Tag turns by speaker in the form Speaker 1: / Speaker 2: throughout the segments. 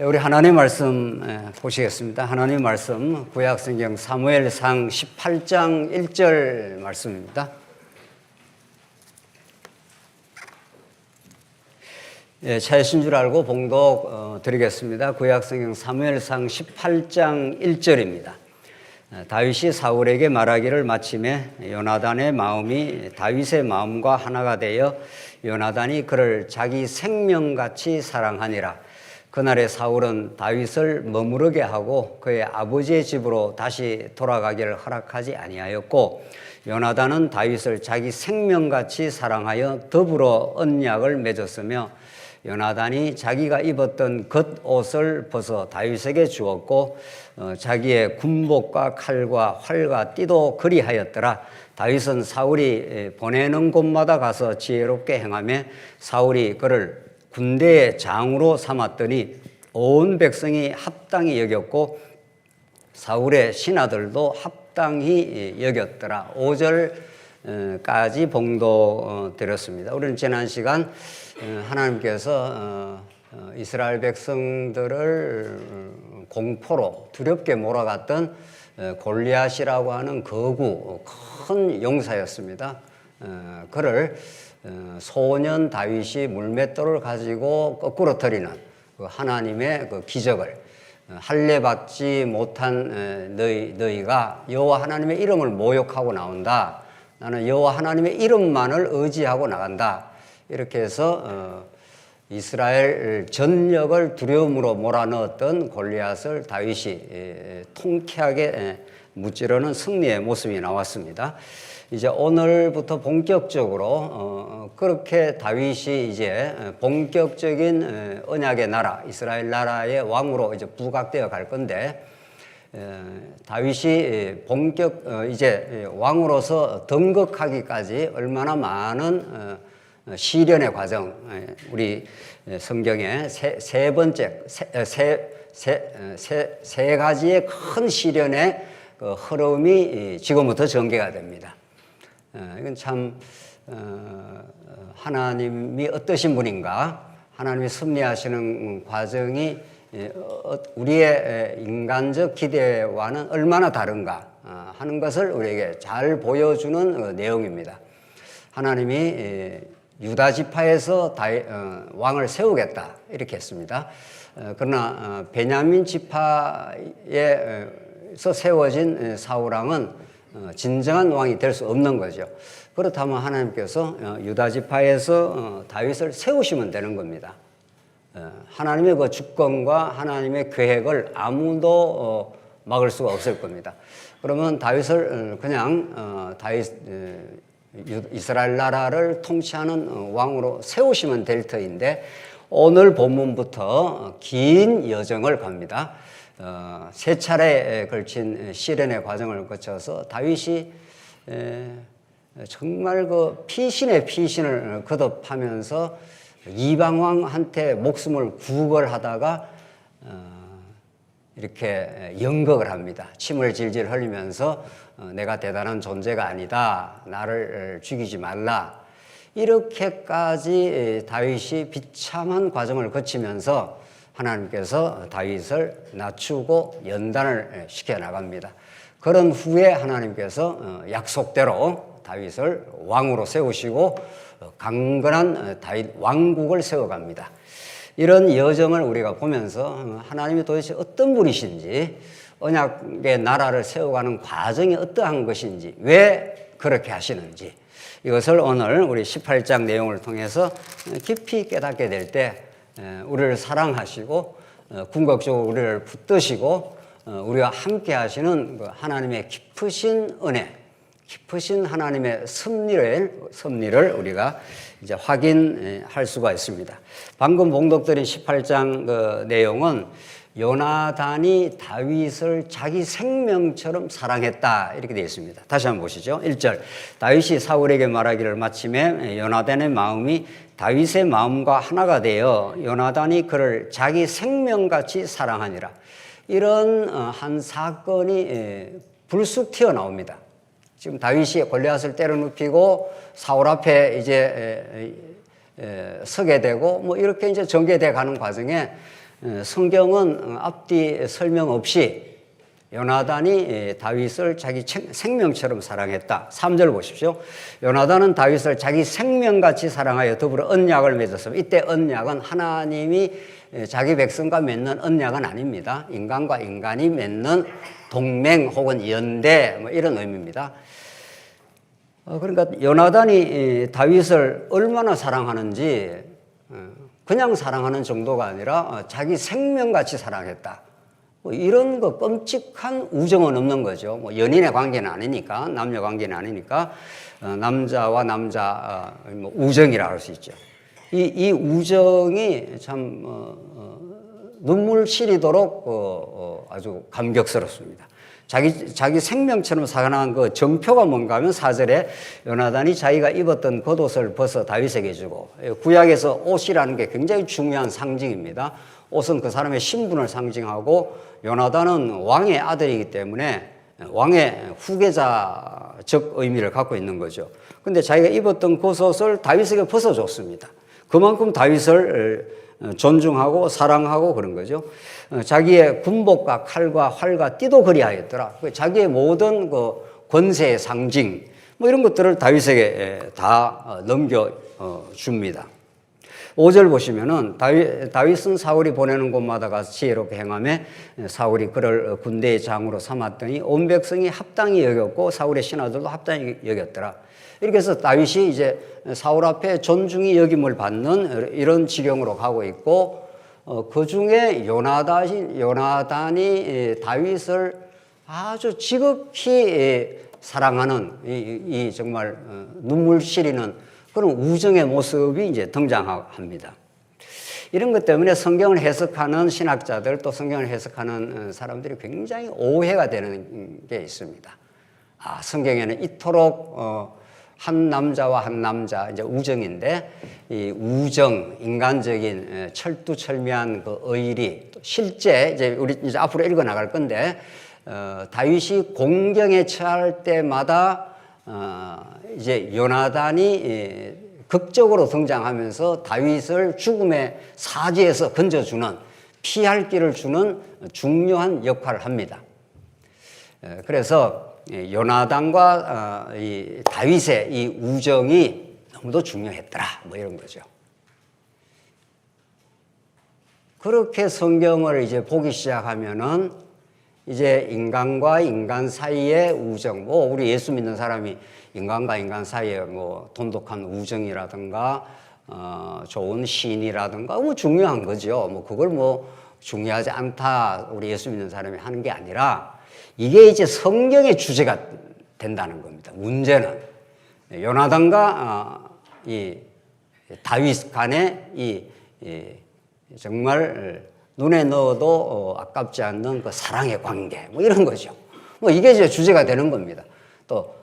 Speaker 1: 우리 하나님 말씀 보시겠습니다. 하나님 말씀 구약성경 사무엘상 18장 1절 말씀입니다. 찾으신 줄 알고 봉독 드리겠습니다. 구약성경 사무엘상 18장 1절입니다. 다윗이 사울에게 말하기를 마침에 요나단의 마음이 다윗의 마음과 하나가 되어 요나단이 그를 자기 생명같이 사랑하니라. 그날에 사울은 다윗을 머무르게 하고 그의 아버지의 집으로 다시 돌아가기를 허락하지 아니하였고, 요나단은 다윗을 자기 생명같이 사랑하여 더불어 언약을 맺었으며, 요나단이 자기가 입었던 겉옷을 벗어 다윗에게 주었고, 자기의 군복과 칼과 활과 띠도 그리하였더라. 다윗은 사울이 보내는 곳마다 가서 지혜롭게 행하며 사울이 그를 군대의 장으로 삼았더니 온 백성이 합당히 여겼고 사울의 신하들도 합당히 여겼더라. 5절까지 봉독 드렸습니다. 우리는 지난 시간 하나님께서 이스라엘 백성들을 공포로 두렵게 몰아갔던 골리앗이라고 하는 거구 큰 용사였습니다. 그를 소년 다윗이 물맷돌을 가지고 거꾸로 터리는 그 하나님의 그 기적을, 할례 받지 못한 너희가 여호와 하나님의 이름을 모욕하고 나온다. 나는 여호와 하나님의 이름만을 의지하고 나간다. 이렇게 해서 이스라엘 전역을 두려움으로 몰아넣었던 골리앗을 다윗이 통쾌하게 무찌르는 승리의 모습이 나왔습니다. 이제 오늘부터 본격적으로 그렇게 다윗이 이제 본격적인 언약의 나라, 이스라엘 나라의 왕으로 이제 부각되어 갈 건데, 다윗이 이제 왕으로서 등극하기까지 얼마나 많은 시련의 과정, 우리 성경에 세 가지의 큰 시련의 그 흐름이 지금부터 전개가 됩니다. 이건 참 하나님이 어떠신 분인가, 하나님이 섭리하시는 과정이 우리의 인간적 기대와는 얼마나 다른가 하는 것을 우리에게 잘 보여주는 내용입니다. 하나님이 유다 지파에서 왕을 세우겠다 이렇게 했습니다. 그러나 베냐민 지파에서 세워진 사울왕은 진정한 왕이 될 수 없는 거죠. 그렇다면 하나님께서 유다 지파에서 다윗을 세우시면 되는 겁니다. 하나님의 그 주권과 하나님의 계획을 아무도 막을 수가 없을 겁니다. 그러면 다윗을 그냥 이스라엘 나라를 통치하는 왕으로 세우시면 될 터인데, 오늘 본문부터 긴 여정을 갑니다. 세 차례에 걸친 시련의 과정을 거쳐서 다윗이 정말 그 피신의 피신을 거듭하면서 이방왕한테 목숨을 구걸하다가 이렇게 연극을 합니다. 침을 질질 흘리면서 내가 대단한 존재가 아니다, 나를 죽이지 말라, 이렇게까지 다윗이 비참한 과정을 거치면서 하나님께서 다윗을 낮추고 연단을 시켜나갑니다. 그런 후에 하나님께서 약속대로 다윗을 왕으로 세우시고 강건한 다윗 왕국을 세워갑니다. 이런 여정을 우리가 보면서 하나님이 도대체 어떤 분이신지, 언약의 나라를 세워가는 과정이 어떠한 것인지, 왜 그렇게 하시는지, 이것을 오늘 우리 18장 내용을 통해서 깊이 깨닫게 될 때 우리를 사랑하시고 궁극적으로 우리를 붙드시고 우리와 함께 하시는 하나님의 깊으신 은혜, 깊으신 하나님의 섭리를 우리가 이제 확인할 수가 있습니다. 방금 봉독드린 18장 그 내용은 요나단이 다윗을 자기 생명처럼 사랑했다 이렇게 되어 있습니다. 다시 한번 보시죠. 1절, 다윗이 사울에게 말하기를 마침에 요나단의 마음이 다윗의 마음과 하나가 되어 요나단이 그를 자기 생명같이 사랑하니라. 이런 한 사건이 불쑥 튀어나옵니다. 지금 다윗이 골리앗을 때려눕히고 사울 앞에 이제 서게 되고 뭐 이렇게 이제 전개돼 가는 과정에 성경은 앞뒤 설명 없이 요나단이 다윗을 자기 생명처럼 사랑했다. 3절 보십시오. 요나단은 다윗을 자기 생명같이 사랑하여 더불어 언약을 맺었습니다. 이때 언약은 하나님이 자기 백성과 맺는 언약은 아닙니다. 인간과 인간이 맺는 동맹 혹은 연대 뭐 이런 의미입니다. 그러니까 요나단이 다윗을 얼마나 사랑하는지 그냥 사랑하는 정도가 아니라 자기 생명같이 사랑했다. 뭐 이런 거 끔찍한 우정은 없는 거죠. 뭐 연인의 관계는 아니니까, 남녀 관계는 아니니까 남자와 남자 뭐 우정이라 할 수 있죠. 이 우정이 참 눈물 시리도록 아주 감격스럽습니다. 자기 생명처럼 사랑한 그 정표가 뭔가 하면 4절에 요나단이 자기가 입었던 겉옷을 벗어 다윗에게 주고, 구약에서 옷이라는 게 굉장히 중요한 상징입니다. 옷은 그 사람의 신분을 상징하고 요나단은 왕의 아들이기 때문에 왕의 후계자적 의미를 갖고 있는 거죠. 근데 자기가 입었던 겉옷을 다윗에게 벗어줬습니다. 그만큼 다윗을 존중하고 사랑하고 그런 거죠. 자기의 군복과 칼과 활과 띠도 그리하였더라. 자기의 모든 그 권세의 상징 뭐 이런 것들을 다윗에게 다 넘겨줍니다. 5절 보시면은 다윗은 사울이 보내는 곳마다 가서 지혜롭게 행하며 사울이 그를 군대의 장으로 삼았더니 온 백성이 합당히 여겼고 사울의 신하들도 합당히 여겼더라. 이렇게 해서 다윗이 이제 사울 앞에 존중이 여김을 받는 이런 지경으로 가고 있고, 그 중에 요나단이 다윗을 아주 지극히 사랑하는 이 정말 눈물 시리는 그런 우정의 모습이 이제 등장합니다. 이런 것 때문에 성경을 해석하는 신학자들 또 성경을 해석하는 사람들이 굉장히 오해가 되는 게 있습니다. 성경에는 이토록 한 남자와 한 남자, 이제 우정인데, 이 우정, 인간적인 철두철미한 그 의리, 실제 이제 우리 이제 앞으로 읽어 나갈 건데, 다윗이 공경에 처할 때마다 이제 요나단이 극적으로 등장하면서 다윗을 죽음의 사지에서 건져주는, 피할 길을 주는 중요한 역할을 합니다. 그래서 요나단과 이 다윗의 이 우정이 너무도 중요했더라, 뭐 이런 거죠. 그렇게 성경을 이제 보기 시작하면은 이제 인간과 인간 사이의 우정, 뭐 우리 예수 믿는 사람이 인간과 인간 사이에 뭐 돈독한 우정이라든가 좋은 신이라든가 뭐 중요한 거죠. 뭐 그걸 뭐 중요하지 않다 우리 예수 믿는 사람이 하는 게 아니라 이게 이제 성경의 주제가 된다는 겁니다. 문제는 요나단과 이 다윗 간의 이 정말 눈에 넣어도 아깝지 않는 그 사랑의 관계, 뭐 이런 거죠. 뭐 이게 이제 주제가 되는 겁니다. 또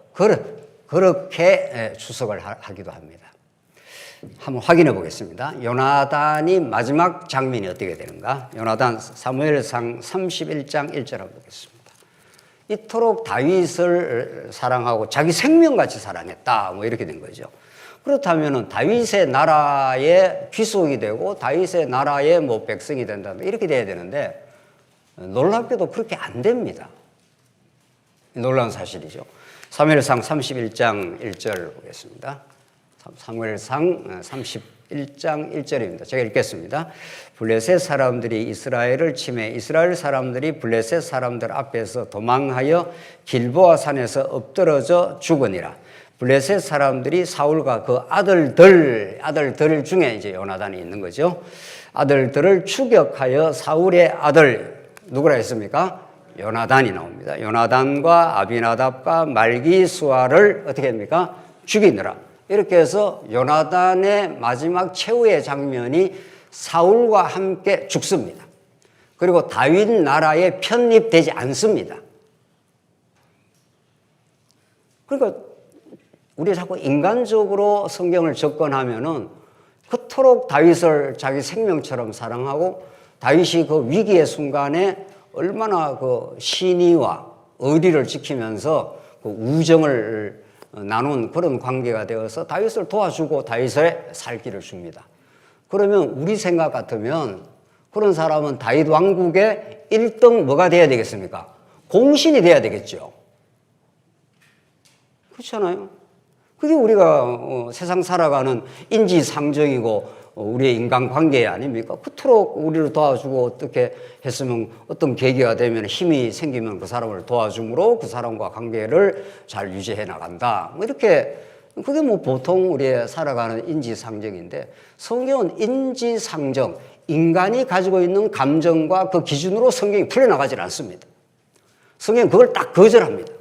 Speaker 1: 그렇게 추석을 하기도 합니다. 한번 확인해 보겠습니다. 요나단이 마지막 장면이 어떻게 되는가? 요나단 사무엘상 31장 1절 한번 보겠습니다. 이토록 다윗을 사랑하고 자기 생명같이 사랑했다, 뭐 이렇게 된 거죠. 그렇다면은 다윗의 나라의 귀속이 되고 다윗의 나라의 뭐 백성이 된다, 이렇게 돼야 되는데 놀랍게도 그렇게 안 됩니다. 놀라운 사실이죠. 사무엘상 31장 1절 보겠습니다. 사무엘상 31장 1절입니다. 제가 읽겠습니다. 블레셋 사람들이 이스라엘을 침해 이스라엘 사람들이 블레셋 사람들 앞에서 도망하여 길보아 산에서 엎드러져 죽으니라. 블레셋 사람들이 사울과 그 아들들 중에 이제 요나단이 있는 거죠. 아들들을 추격하여 사울의 아들 누구라 했습니까? 요나단이 나옵니다. 요나단과 아비나답과 말기수아를 어떻게 합니까? 죽이느라. 이렇게 해서 요나단의 마지막 최후의 장면이 사울과 함께 죽습니다. 그리고 다윗 나라에 편입되지 않습니다. 그러니까 우리 자꾸 인간적으로 성경을 접근하면은 그토록 다윗을 자기 생명처럼 사랑하고 다윗이 그 위기의 순간에 얼마나 그 신의와 의리를 지키면서 그 우정을 나눈 그런 관계가 되어서 다윗을 도와주고 다윗의 살 길을 줍니다. 그러면 우리 생각 같으면 그런 사람은 다윗 왕국의 1등 뭐가 돼야 되겠습니까? 공신이 돼야 되겠죠. 그렇잖아요. 그게 우리가 세상 살아가는 인지상정이고 우리의 인간관계 아닙니까? 그토록 우리를 도와주고 어떻게 했으면 어떤 계기가 되면 힘이 생기면 그 사람을 도와줌으로 그 사람과 관계를 잘 유지해 나간다. 뭐 이렇게 그게 뭐 보통 우리의 살아가는 인지상정인데 성경은 인지상정, 인간이 가지고 있는 감정과 그 기준으로 성경이 풀려나가질 않습니다. 성경은 그걸 딱 거절합니다.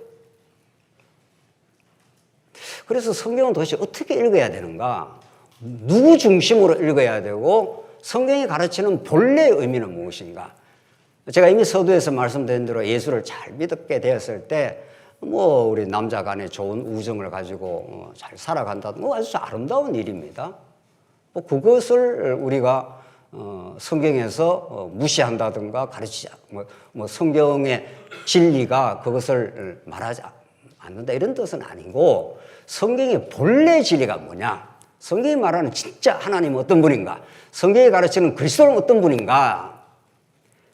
Speaker 1: 그래서 성경은 도대체 어떻게 읽어야 되는가? 누구 중심으로 읽어야 되고 성경이 가르치는 본래의 의미는 무엇인가? 제가 이미 서두에서 말씀드린 대로 예수를 잘 믿게 되었을 때 뭐 우리 남자 간의 좋은 우정을 가지고 잘 살아간다는 거 아주 아름다운 일입니다. 뭐 그것을 우리가 성경에서 무시한다든가 가르치지 뭐 성경의 진리가 그것을 말하지 않는다 이런 뜻은 아니고 성경의 본래 진리가 뭐냐? 성경이 말하는 진짜 하나님은 어떤 분인가? 성경이 가르치는 그리스도는 어떤 분인가?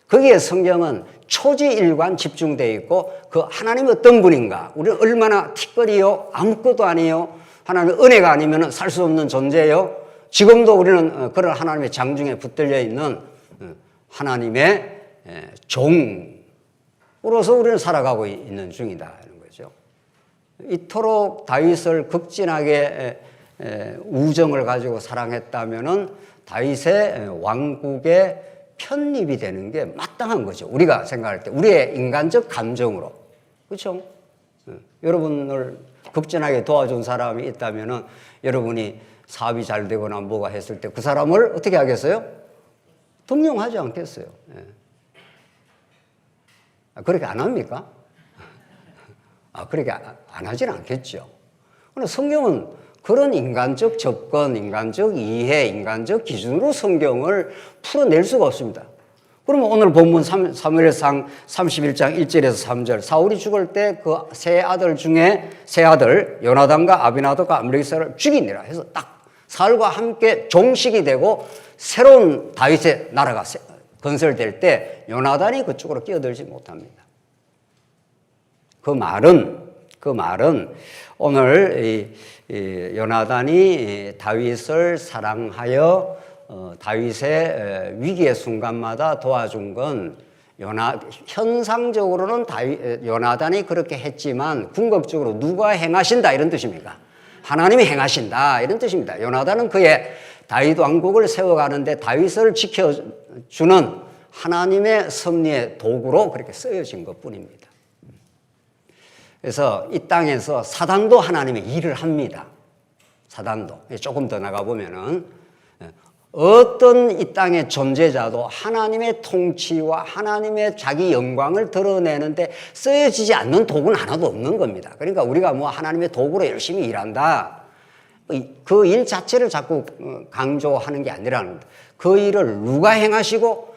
Speaker 1: 거기에 성경은 초지일관 집중되어 있고 그 하나님이 어떤 분인가? 우리는 얼마나 티끌이요? 아무것도 아니에요? 하나님의 은혜가 아니면 살 수 없는 존재예요? 지금도 우리는 그런 하나님의 장중에 붙들려 있는 하나님의 종으로서 우리는 살아가고 있는 중이다 이런 거죠. 이토록 다윗을 극진하게 우정을 가지고 사랑했다면은 다윗의 왕국에 편입이 되는 게 마땅한 거죠. 우리가 생각할 때 우리의 인간적 감정으로 그렇죠? 여러분을 극진하게 도와준 사람이 있다면은 여러분이 사업이 잘 되거나 뭐가 했을 때 그 사람을 어떻게 하겠어요? 동용하지 않겠어요. 그렇게 안 합니까? 그렇게 안 하진 않겠죠. 그러나 성경은 그런 인간적 접근, 인간적 이해, 인간적 기준으로 성경을 풀어낼 수가 없습니다. 그러면 오늘 본문 사무엘상 31장 1절에서 3절 사울이 죽을 때 그 세 아들 중에 세 아들 요나단과 아비나답과 암렉사를 죽이니라 해서 딱 사울과 함께 종식이 되고 새로운 다윗의 나라가 건설될 때 요나단이 그쪽으로 끼어들지 못합니다. 그 말은 오늘 요나단이 다윗을 사랑하여 다윗의 위기의 순간마다 도와준 건 현상적으로는 요나단이 그렇게 했지만 궁극적으로 누가 행하신다 이런 뜻입니까? 하나님이 행하신다 이런 뜻입니다. 요나단은 그의 다윗 왕국을 세워가는데 다윗을 지켜주는 하나님의 섭리의 도구로 그렇게 쓰여진 것뿐입니다. 그래서 이 땅에서 사단도 하나님의 일을 합니다. 사단도. 조금 더 나가보면은 어떤 이 땅의 존재자도 하나님의 통치와 하나님의 자기 영광을 드러내는데 쓰여지지 않는 도구는 하나도 없는 겁니다. 그러니까 우리가 뭐 하나님의 도구로 열심히 일한다. 그 일 자체를 자꾸 강조하는 게 아니라는 겁니다. 그 일을 누가 행하시고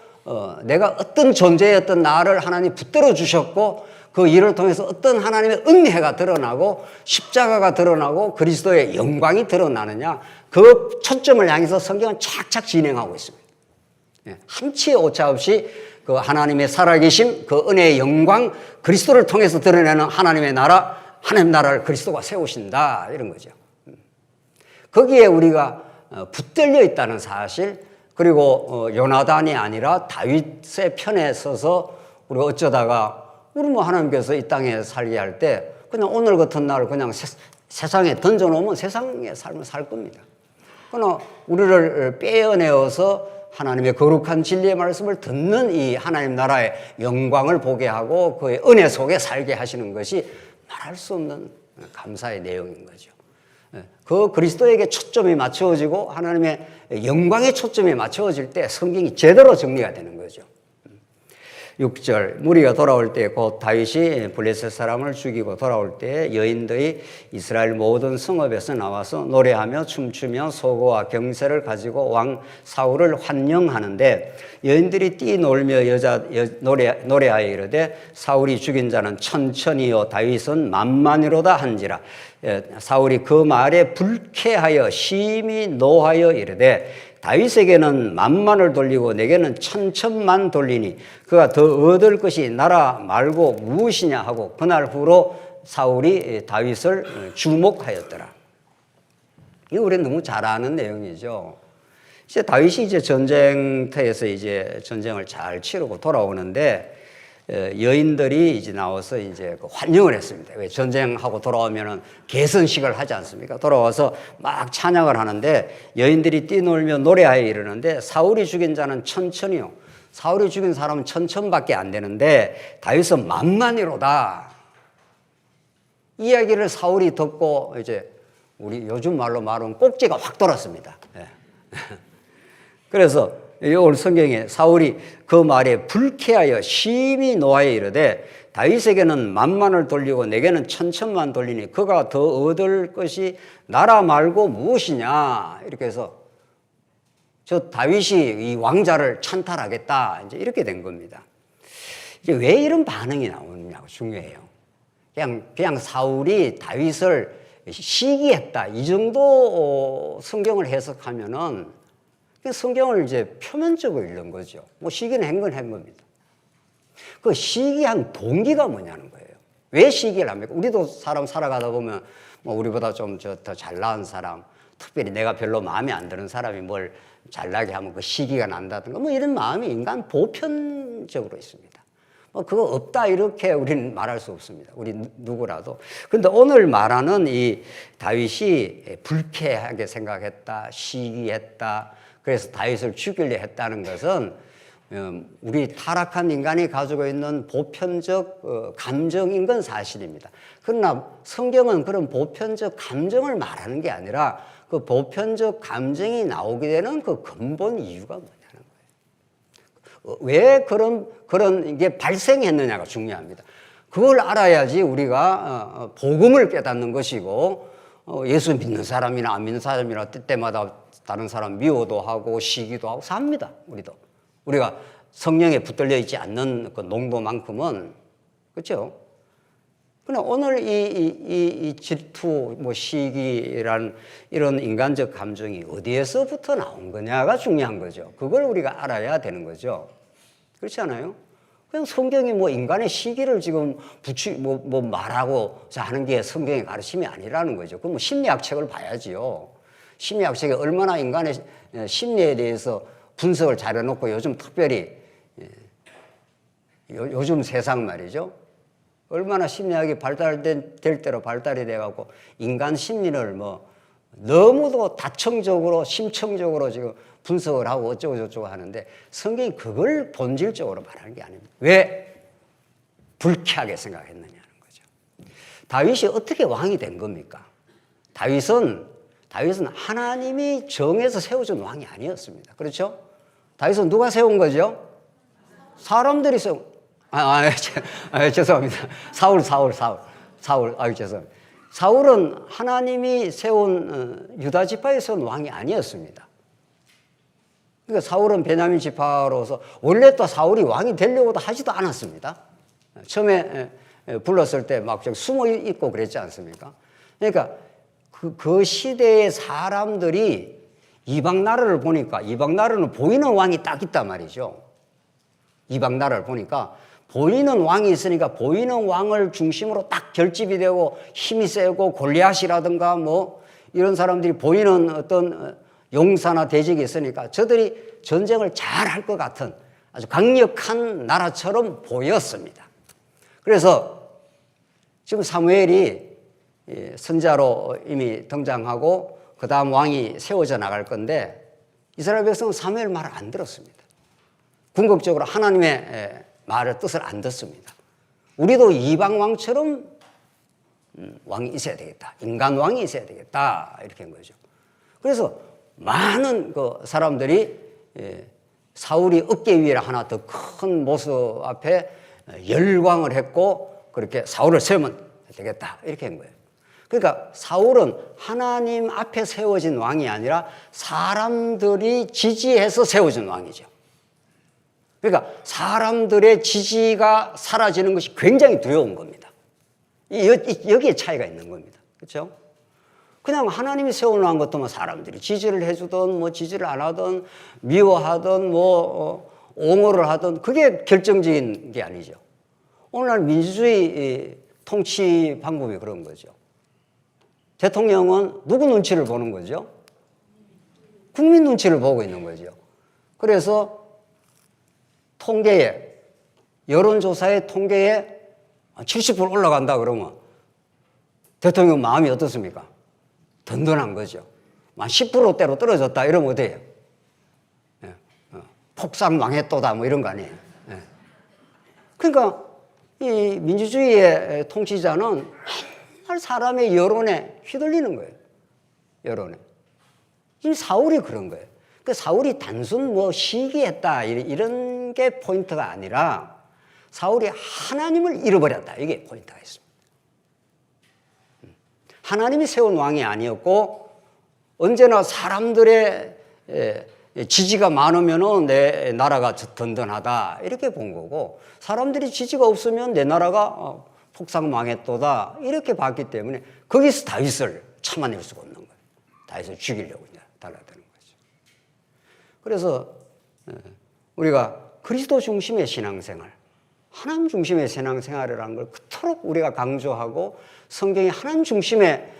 Speaker 1: 내가 어떤 존재였던 나를 하나님 붙들어 주셨고 그 일을 통해서 어떤 하나님의 은혜가 드러나고 십자가가 드러나고 그리스도의 영광이 드러나느냐 그 초점을 향해서 성경은 착착 진행하고 있습니다. 한치의 오차 없이 그 하나님의 살아계심 그 은혜의 영광 그리스도를 통해서 드러내는 하나님의 나라 하나님 나라를 그리스도가 세우신다 이런 거죠. 거기에 우리가 붙들려 있다는 사실 그리고 요나단이 아니라 다윗의 편에 서서 우리가 어쩌다가 우리 뭐 하나님께서 이 땅에 살게 할 때 그냥 오늘 같은 날 그냥 세상에 던져놓으면 세상의 삶을 살 겁니다. 그러나 우리를 빼어내어서 하나님의 거룩한 진리의 말씀을 듣는 이 하나님 나라의 영광을 보게 하고 그의 은혜 속에 살게 하시는 것이 말할 수 없는 감사의 내용인 거죠. 그 그리스도에게 초점이 맞춰지고 하나님의 영광의 초점이 맞춰질 때 성경이 제대로 정리가 되는 거죠. 6절 무리가 돌아올 때 곧 다윗이 블레셋 사람을 죽이고 돌아올 때 여인들이 이스라엘 모든 성읍에서 나와서 노래하며 춤추며 소고와 경세를 가지고 왕 사울을 환영하는데 여인들이 뛰놀며 노래하여 이르되 사울이 죽인 자는 천천히요 다윗은 만만이로다 한지라. 사울이 그 말에 불쾌하여 심히 노하여 이르되 다윗에게는 만만을 돌리고 내게는 천천만 돌리니 그가 더 얻을 것이 나라 말고 무엇이냐 하고 그날 후로 사울이 다윗을 주목하였더라. 이거 우리는 너무 잘 아는 내용이죠. 이제 다윗이 이제 전쟁터에서 이제 전쟁을 잘 치르고 돌아오는데 여인들이 이제 나와서 이제 환영을 했습니다. 왜 전쟁하고 돌아오면은 개선식을 하지 않습니까? 돌아와서 막 찬양을 하는데 여인들이 뛰놀며 노래하여 이르는데 사울이 죽인 자는 천천이요. 사울이 죽인 사람은 천천밖에 안 되는데 다윗은 만만이로다. 이 이야기를 사울이 듣고 이제 우리 요즘 말로 말하면 꼭지가 확 돌았습니다. 그래서 오늘 성경에 사울이 그 말에 불쾌하여 심히 노하여 이르되 다윗에게는 만만을 돌리고 내게는 천천만 돌리니 그가 더 얻을 것이 나라 말고 무엇이냐 이렇게 해서 저 다윗이 이 왕자를 찬탈하겠다 이제 이렇게 된 겁니다. 이제 왜 이런 반응이 나오느냐고 중요해요. 그냥 사울이 다윗을 시기했다 이 정도 성경을 해석하면은 성경을 이제 표면적으로 읽는 거죠. 뭐 시기는 한 겁니다. 그 시기한 동기가 뭐냐는 거예요. 왜 시기를 합니까? 우리도 사람 살아가다 보면 뭐 우리보다 좀 더 잘난 사람, 특별히 내가 별로 마음에 안 드는 사람이 뭘 잘나게 하면 그 시기가 난다든가 뭐 이런 마음이 인간 보편적으로 있습니다. 뭐 그거 없다 이렇게 우리는 말할 수 없습니다. 우리 누구라도. 그런데 오늘 말하는 이 다윗이 불쾌하게 생각했다, 시기했다. 그래서 다윗을 죽이려 했다는 것은 우리 타락한 인간이 가지고 있는 보편적 감정인 건 사실입니다. 그러나 성경은 그런 보편적 감정을 말하는 게 아니라 그 보편적 감정이 나오게 되는 그 근본 이유가 뭐냐는 거예요. 왜 그런 게 발생했느냐가 중요합니다. 그걸 알아야지 우리가 복음을 깨닫는 것이고 예수 믿는 사람이나 안 믿는 사람이나 때마다 다른 사람 미워도 하고 시기도 하고 삽니다. 우리가 성령에 붙들려 있지 않는 그 농도만큼은 그렇죠. 그러나 오늘 이 질투, 뭐 시기란 이런 인간적 감정이 어디에서부터 나온 거냐가 중요한 거죠. 그걸 우리가 알아야 되는 거죠. 그렇지 않아요? 그냥 성경이 뭐 인간의 시기를 지금 뭐 말하고 하는 게 성경의 가르침이 아니라는 거죠. 그럼 뭐 심리학 책을 봐야지요. 심리학 책에 얼마나 인간의 심리에 대해서 분석을 잘 해놓고 요즘 특별히 요즘 세상 말이죠. 얼마나 심리학이 발달될 대로 발달이 돼갖고 인간 심리를 뭐 너무도 다층적으로 심층적으로 지금 분석을 하고 어쩌고 저쩌고 하는데 성경이 그걸 본질적으로 말하는 게 아닙니다. 왜 불쾌하게 생각했느냐는 거죠. 다윗이 어떻게 왕이 된 겁니까? 다윗은 하나님이 정해서 세워준 왕이 아니었습니다. 그렇죠? 다윗은 누가 세운 거죠? 사람들이 세운. 죄송합니다. 사울. 죄송합니다. 사울은 하나님이 세운 유다 지파에 세운 왕이 아니었습니다. 그러니까 사울은 베냐민 지파로서 원래 또 사울이 왕이 되려고도 하지도 않았습니다. 처음에 불렀을 때 막 숨어 있고 그랬지 않습니까? 그러니까 그 시대의 사람들이 이방 나라를 보니까 이방 나라는 보이는 왕이 딱 있단 말이죠. 이방 나라를 보니까 보이는 왕이 있으니까 보이는 왕을 중심으로 딱 결집이 되고 힘이 세고 골리앗이라든가 뭐 이런 사람들이 보이는 어떤 용사나 대적이 있으니까 저들이 전쟁을 잘 할 것 같은 아주 강력한 나라처럼 보였습니다. 그래서 지금 사무엘이 선자로 이미 등장하고 그 다음 왕이 세워져 나갈 건데 이스라엘 백성은 사무엘 말을 안 들었습니다. 궁극적으로 하나님의 말을 뜻을 안 듣습니다. 우리도 이방 왕처럼 왕이 있어야 되겠다. 인간 왕이 있어야 되겠다. 이렇게 한 거죠. 그래서 많은 그 사람들이 사울이 어깨 위에 하나 더 큰 모습 앞에 열광을 했고 그렇게 사울을 세우면 되겠다. 이렇게 한 거예요. 그러니까 사울은 하나님 앞에 세워진 왕이 아니라 사람들이 지지해서 세워진 왕이죠. 그러니까 사람들의 지지가 사라지는 것이 굉장히 두려운 겁니다. 여기에 차이가 있는 겁니다. 그렇죠? 그냥 하나님이 세워놓은 것도 뭐 사람들이 지지를 해주든 뭐 지지를 안 하든 미워하든 뭐 옹호를 하든 그게 결정적인 게 아니죠. 오늘날 민주주의 통치 방법이 그런 거죠. 대통령은 누구 눈치를 보는 거죠? 국민 눈치를 보고 있는 거죠. 그래서 통계에, 여론조사의 통계에 70% 올라간다 그러면 대통령 마음이 어떻습니까? 든든한 거죠. 10%대로 떨어졌다 이러면 어때요? 예. 폭삭 망했도다 뭐 이런 거 아니에요. 예. 그러니까 이 민주주의의 통치자는 맨날 사람의 여론에 휘둘리는 거예요. 여론에. 이 사울이 그런 거예요. 그 사울이 단순 뭐 시기했다 이런 게 포인트가 아니라 사울이 하나님을 잃어버렸다. 이게 포인트가 있습니다. 하나님이 세운 왕이 아니었고 언제나 사람들의 지지가 많으면 내 나라가 든든하다 이렇게 본 거고 사람들이 지지가 없으면 내 나라가 폭삭 망했도다 이렇게 봤기 때문에 거기서 다윗을 참아낼 수가 없는 거예요. 다윗을 죽이려고 달라드는 거죠. 그래서 우리가 그리스도 중심의 신앙생활, 하나님 중심의 신앙생활이라는 걸 그토록 우리가 강조하고 성경이 하나님 중심의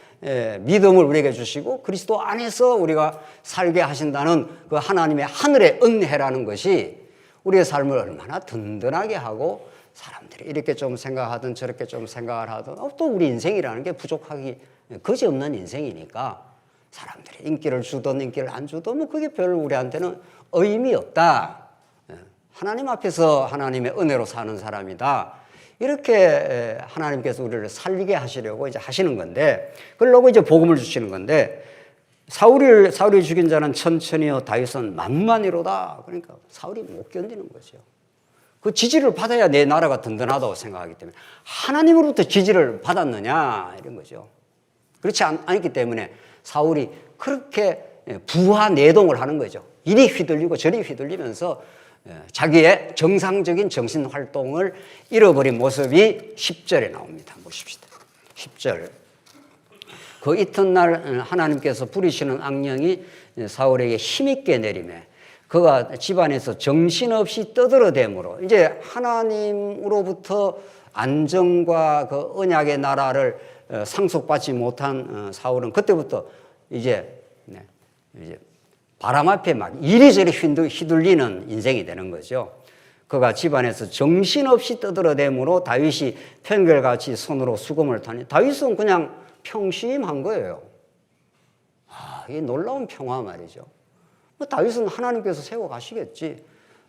Speaker 1: 믿음을 우리에게 주시고 그리스도 안에서 우리가 살게 하신다는 그 하나님의 하늘의 은혜라는 것이 우리의 삶을 얼마나 든든하게 하고 사람들이 이렇게 좀 생각하든 저렇게 좀 생각을 하든 또 우리 인생이라는 게 부족하기 그지없는 인생이니까 사람들이 인기를 주든 인기를 안 주든 뭐 그게 별 우리한테는 의미 없다. 하나님 앞에서 하나님의 은혜로 사는 사람이다. 이렇게 하나님께서 우리를 살리게 하시려고 이제 하시는 건데, 그러려고 이제 복음을 주시는 건데, 사울이 죽인 자는 천천히요, 다윗은 만만이로다. 그러니까 사울이 못 견디는 거죠. 그 지지를 받아야 내 나라가 든든하다고 생각하기 때문에 하나님으로부터 지지를 받았느냐 이런 거죠. 그렇지 않기 때문에 사울이 그렇게 부하 내동을 하는 거죠. 이리 휘둘리고 저리 휘둘리면서 자기의 정상적인 정신활동을 잃어버린 모습이 10절에 나옵니다. 보십시다. 10절. 그 이튿날 하나님께서 부리시는 악령이 사울에게 힘있게 내리매 그가 집안에서 정신없이 떠들어대므로 이제 하나님으로부터 안정과 그 언약의 나라를 상속받지 못한 사울은 그때부터 이제 바람 앞에 막 이리저리 휘둘리는 인생이 되는 거죠. 그가 집안에서 정신없이 떠들어대므로 다윗이 편결같이 손으로 수금을 타니 다윗은 그냥 평심한 거예요. 이 놀라운 평화 말이죠. 다윗은 하나님께서 세워 가시겠지.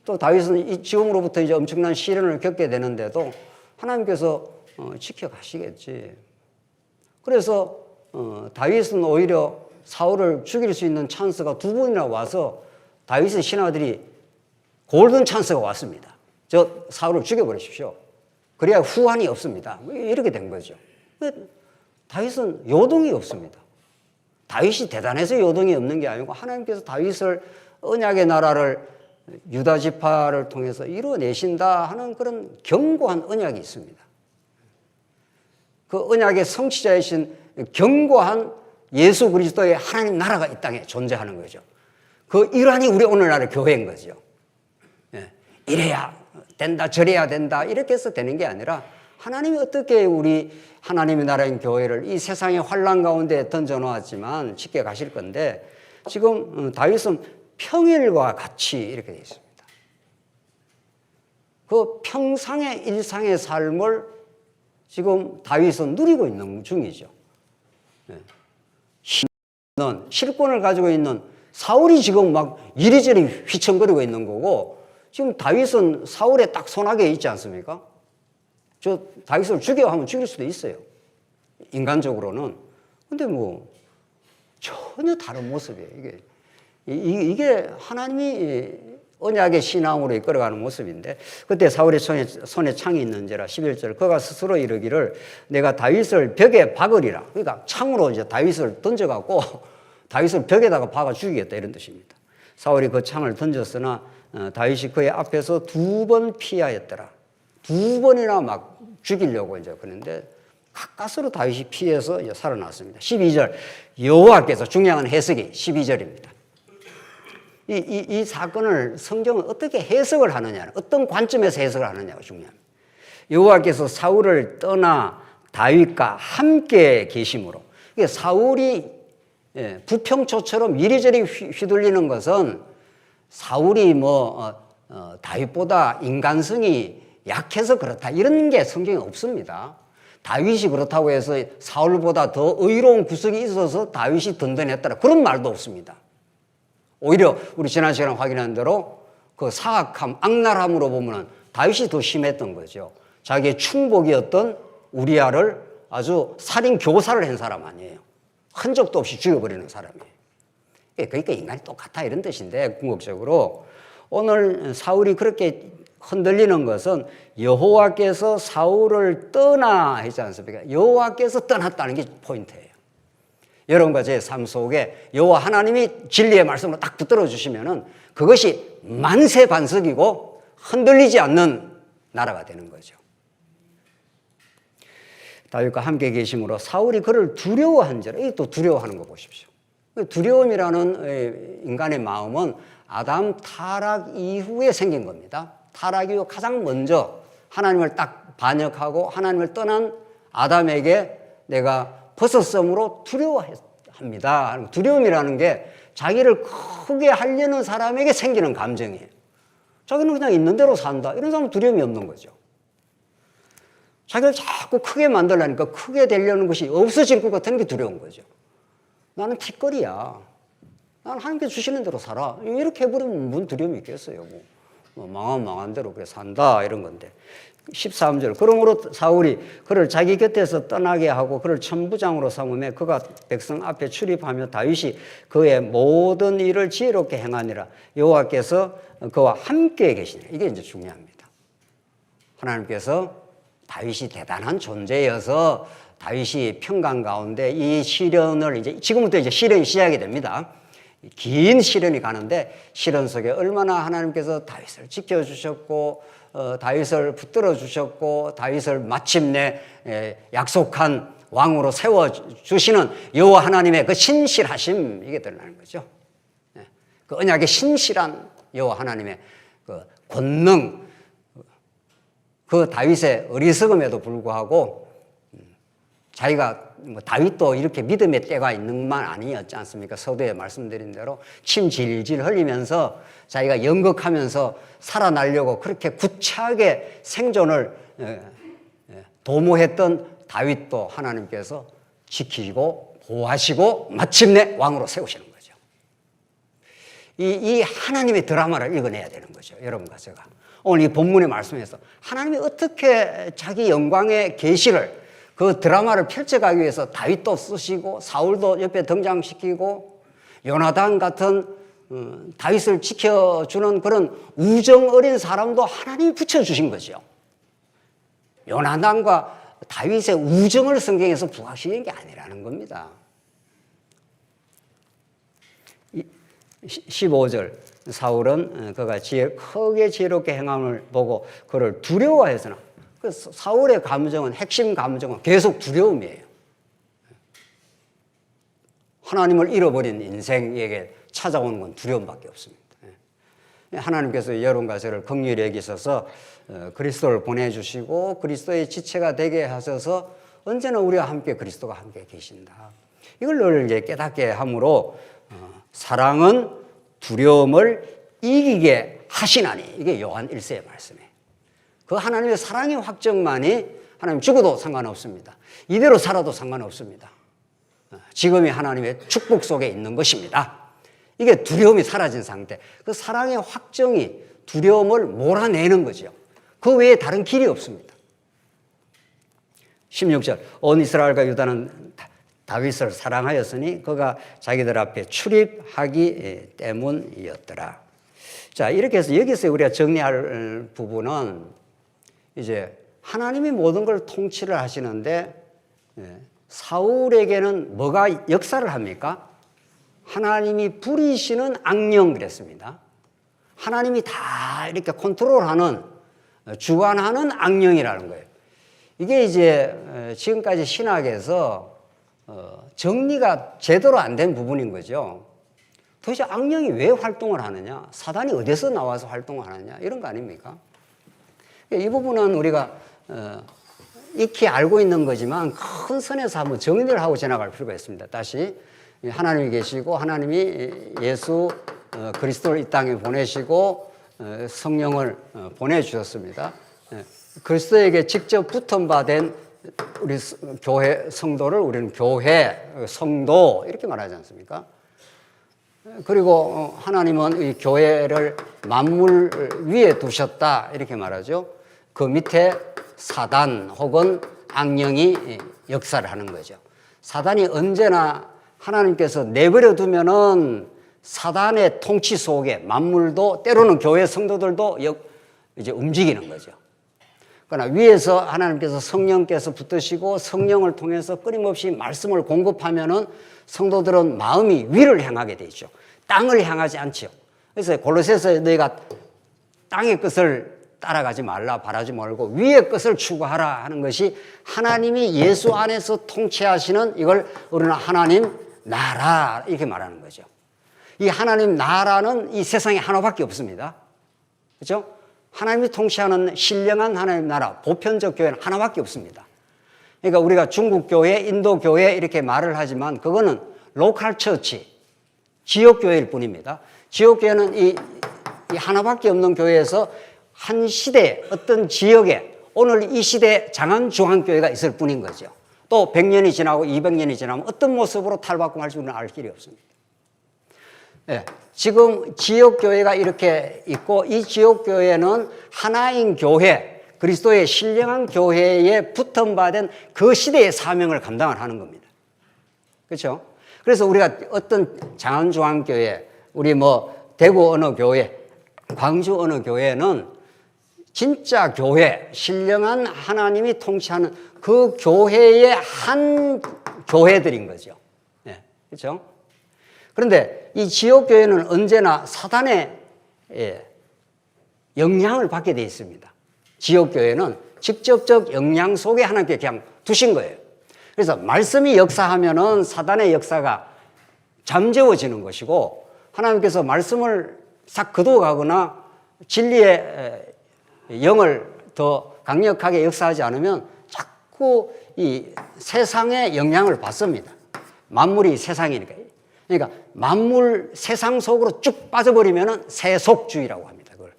Speaker 1: 또 다윗은 지금으로부터 이제 엄청난 시련을 겪게 되는데도 하나님께서 지켜 가시겠지. 그래서 다윗은 오히려 사울을 죽일 수 있는 찬스가 두 번이나 와서 다윗의 신하들이 골든 찬스가 왔습니다. 저 사울을 죽여버리십시오. 그래야 후환이 없습니다. 이렇게 된 거죠. 다윗은 요동이 없습니다. 다윗이 대단해서 요동이 없는 게 아니고 하나님께서 다윗을 언약의 나라를 유다 지파를 통해서 이루어내신다 하는 그런 견고한 언약이 있습니다. 그 언약의 성취자이신 견고한 예수 그리스도의 하나님 나라가 이 땅에 존재하는 거죠. 그 일환이 우리 오늘날의 교회인 거죠. 이래야 된다, 저래야 된다 이렇게 해서 되는 게 아니라 하나님이 어떻게 우리 하나님의 나라인 교회를 이 세상의 환난 가운데 던져놓았지만 지켜 가실 건데 지금 다윗은 평일과 같이 이렇게 되어 있습니다. 그 평상의 일상의 삶을 지금 다윗은 누리고 있는 중이죠. 실권을 가지고 있는 사울이 지금 막 이리저리 휘청거리고 있는 거고 지금 다윗은 사울의 딱 손아귀에 있지 않습니까? 저 다윗을 죽여 하면 죽일 수도 있어요. 인간적으로는. 근데 뭐 전혀 다른 모습이에요. 이게 하나님이 언약의 신앙으로 이끌어가는 모습인데 그때 사울의 손에 창이 있는지라 11절 그가 스스로 이르기를 내가 다윗을 벽에 박으리라. 그러니까 창으로 이제 다윗을 던져갖고 다윗을 벽에다가 박아 죽이겠다 이런 뜻입니다. 사울이 그 창을 던졌으나 다윗이 그의 앞에서 2번 피하였더라. 2번이나 막 죽이려고 이제 그런데 가까스로 다윗이 피해서 살아났습니다. 12절 여호와께서 중요한 해석이 12절입니다. 이 사건을 성경은 어떻게 해석을 하느냐, 어떤 관점에서 해석을 하느냐가 중요합니다. 여호와께서 사울을 떠나 다윗과 함께 계심으로, 사울이 부평초처럼 이리저리 휘둘리는 것은 사울이 다윗보다 인간성이 약해서 그렇다 이런 게 성경에 없습니다. 다윗이 그렇다고 해서 사울보다 더 의로운 구석이 있어서 다윗이 든든했더라 그런 말도 없습니다. 오히려 우리 지난 시간에 확인한 대로 그 사악함, 악랄함으로 보면 다윗이 더 심했던 거죠. 자기의 충복이었던 우리아를 아주 살인 교사를 한 사람 아니에요. 흔적도 없이 죽여버리는 사람이에요. 그러니까 인간이 똑같아 이런 뜻인데, 궁극적으로 오늘 사울이 그렇게 흔들리는 것은 여호와께서 사울을 떠나 했지 않습니까? 여호와께서 떠났다는 게 포인트예요. 여러분과 제 삶 속에 여호와 하나님이 진리의 말씀으로 딱 붙들어 주시면은 그것이 만세 반석이고 흔들리지 않는 나라가 되는 거죠. 다윗과 함께 계심으로 사울이 그를 두려워한지라. 이게 또 두려워하는 거 보십시오. 두려움이라는 인간의 마음은 아담 타락 이후에 생긴 겁니다. 타락 이후 가장 먼저 하나님을 딱 반역하고 하나님을 떠난 아담에게 내가 벗었으므로 두려워합니다. 두려움이라는 게 자기를 크게 하려는 사람에게 생기는 감정이에요. 자기는 그냥 있는 대로 산다. 이런 사람은 두려움이 없는 거죠. 자기를 자꾸 크게 만들려니까 크게 되려는 것이 없어질 것 같은 게 두려운 거죠. 나는 티끌이야. 나는 하나님께 주시는 대로 살아. 이렇게 해버리면 뭔 두려움이 있겠어요. 망한 대로 그래 산다 이런 건데. 13절 그러므로 사울이 그를 자기 곁에서 떠나게 하고 그를 천부장으로 삼으며 그가 백성 앞에 출입하며 다윗이 그의 모든 일을 지혜롭게 행하니라. 여호와께서 그와 함께 계시니라. 이게 이제 중요합니다. 하나님께서 다윗이 대단한 존재여서 다윗이 평강 가운데 이 시련을 지금부터 시련이 시작이 됩니다. 긴 시련이 가는데 시련 속에 얼마나 하나님께서 다윗을 지켜주셨고 다윗을 붙들어 주셨고 다윗을 마침내 약속한 왕으로 세워주시는 여호와 하나님의 그 신실하심, 이게 드러나는 거죠. 그 언약의 신실한 여호와 하나님의 그 권능, 그 다윗의 어리석음에도 불구하고 자기가 다윗도 이렇게 믿음의 때가 있는 만 아니었지 않습니까? 서두에 말씀드린 대로 침 질질 흘리면서 자기가 연극하면서 살아나려고 그렇게 구차하게 생존을 도모했던 다윗도 하나님께서 지키고 보호하시고 마침내 왕으로 세우시는 거죠. 이 하나님의 드라마를 읽어내야 되는 거죠. 여러분과 제가. 오늘 이 본문의 말씀에서 하나님이 어떻게 자기 영광의 계시를 그 드라마를 펼쳐가기 위해서 다윗도 쓰시고 사울도 옆에 등장시키고 요나단 같은 다윗을 지켜주는 그런 우정 어린 사람도 하나님이 붙여주신 거죠. 요나단과 다윗의 우정을 성경에서 부각시킨 게 아니라는 겁니다. 15절 사울은 그가 크게 지혜롭게 행함을 보고 그를 두려워해서나, 사울의 감정은, 핵심 감정은 계속 두려움이에요. 하나님을 잃어버린 인생에게 찾아오는 건 두려움밖에 없습니다. 하나님께서 여러분과 저를 긍휼히 여기셔서 그리스도를 보내주시고 그리스도의 지체가 되게 하셔서 언제나 우리와 함께 그리스도가 함께 계신다. 이걸 늘 이제 깨닫게 함으로 사랑은 두려움을 이기게 하시나니, 이게 요한 1세의 말씀이에요. 그 하나님의 사랑의 확정만이, 하나님 죽어도 상관없습니다. 이대로 살아도 상관없습니다. 지금이 하나님의 축복 속에 있는 것입니다. 이게 두려움이 사라진 상태. 그 사랑의 확정이 두려움을 몰아내는 거죠. 그 외에 다른 길이 없습니다. 16절 온 이스라엘과 유다는 다윗을 사랑하였으니 그가 자기들 앞에 출입하기 때문이었더라. 자, 이렇게 해서 여기서 우리가 정리할 부분은 이제 하나님이 모든 걸 통치를 하시는데 사울에게는 뭐가 역사를 합니까? 하나님이 부리시는 악령 그랬습니다. 하나님이 다 이렇게 컨트롤하는, 주관하는 악령이라는 거예요. 이게 이제 지금까지 신학에서 정리가 제대로 안 된 부분인 거죠. 도대체 악령이 왜 활동을 하느냐? 사단이 어디서 나와서 활동을 하느냐? 이런 거 아닙니까? 이 부분은 우리가 익히 알고 있는 거지만 큰 선에서 한번 정리를 하고 지나갈 필요가 있습니다. 다시 하나님이 계시고 하나님이 예수 그리스도를 이 땅에 보내시고 성령을 보내주셨습니다. 그리스도에게 직접 붙은 바 된 우리 교회 성도를 우리는 교회, 성도 이렇게 말하지 않습니까? 그리고 하나님은 이 교회를 만물 위에 두셨다 이렇게 말하죠. 그 밑에 사단 혹은 악령이 역사를 하는 거죠. 사단이 언제나 하나님께서 내버려 두면은 사단의 통치 속에 만물도 때로는 교회 성도들도 이제 움직이는 거죠. 그러나 위에서 하나님께서 성령께서 붙으시고 성령을 통해서 끊임없이 말씀을 공급하면은 성도들은 마음이 위를 향하게 되죠. 땅을 향하지 않죠. 그래서 골로새서에 너희가 땅의 것을 따라가지 말라, 바라지 말고 위의 것을 추구하라 하는 것이 하나님이 예수 안에서 통치하시는 이걸 우리는 하나님 나라 이렇게 말하는 거죠. 이 하나님 나라는 이 세상에 하나밖에 없습니다. 그렇죠? 하나님이 통치하는 신령한 하나님 나라, 보편적 교회는 하나밖에 없습니다. 그러니까 우리가 중국 교회, 인도 교회 이렇게 말을 하지만 그거는 로컬 처치, 지역 교회일 뿐입니다. 지역 교회는 이 하나밖에 없는 교회에서 한 시대 어떤 지역에 오늘 이 시대에 장안 중앙교회가 있을 뿐인 거죠. 또 100년이 지나고 200년이 지나면 어떤 모습으로 탈바꿈할지 우리는 알 길이 없습니다. 네, 지금 지역교회가 이렇게 있고 이 지역교회는 하나인 교회, 그리스도의 신령한 교회에 붙은 바 된 그 시대의 사명을 감당을 하는 겁니다. 그렇죠? 그래서 우리가 어떤 장안중앙교회, 우리 대구 어느 교회, 광주 어느 교회는 진짜 교회, 신령한 하나님이 통치하는 그 교회의 한 교회들인 거죠. 네, 그렇죠? 그런데 이 지역교회는 언제나 사단의 영향을 받게 되어 있습니다. 지역교회는 직접적 영향 속에 하나님께 그냥 두신 거예요. 그래서 말씀이 역사하면은 사단의 역사가 잠재워지는 것이고 하나님께서 말씀을 싹 거두어가거나 진리의 영을 더 강력하게 역사하지 않으면 자꾸 이 세상의 영향을 받습니다. 만물이 세상이니까. 그러니까 만물 세상 속으로 쭉 빠져버리면은 세속주의라고 합니다. 그걸.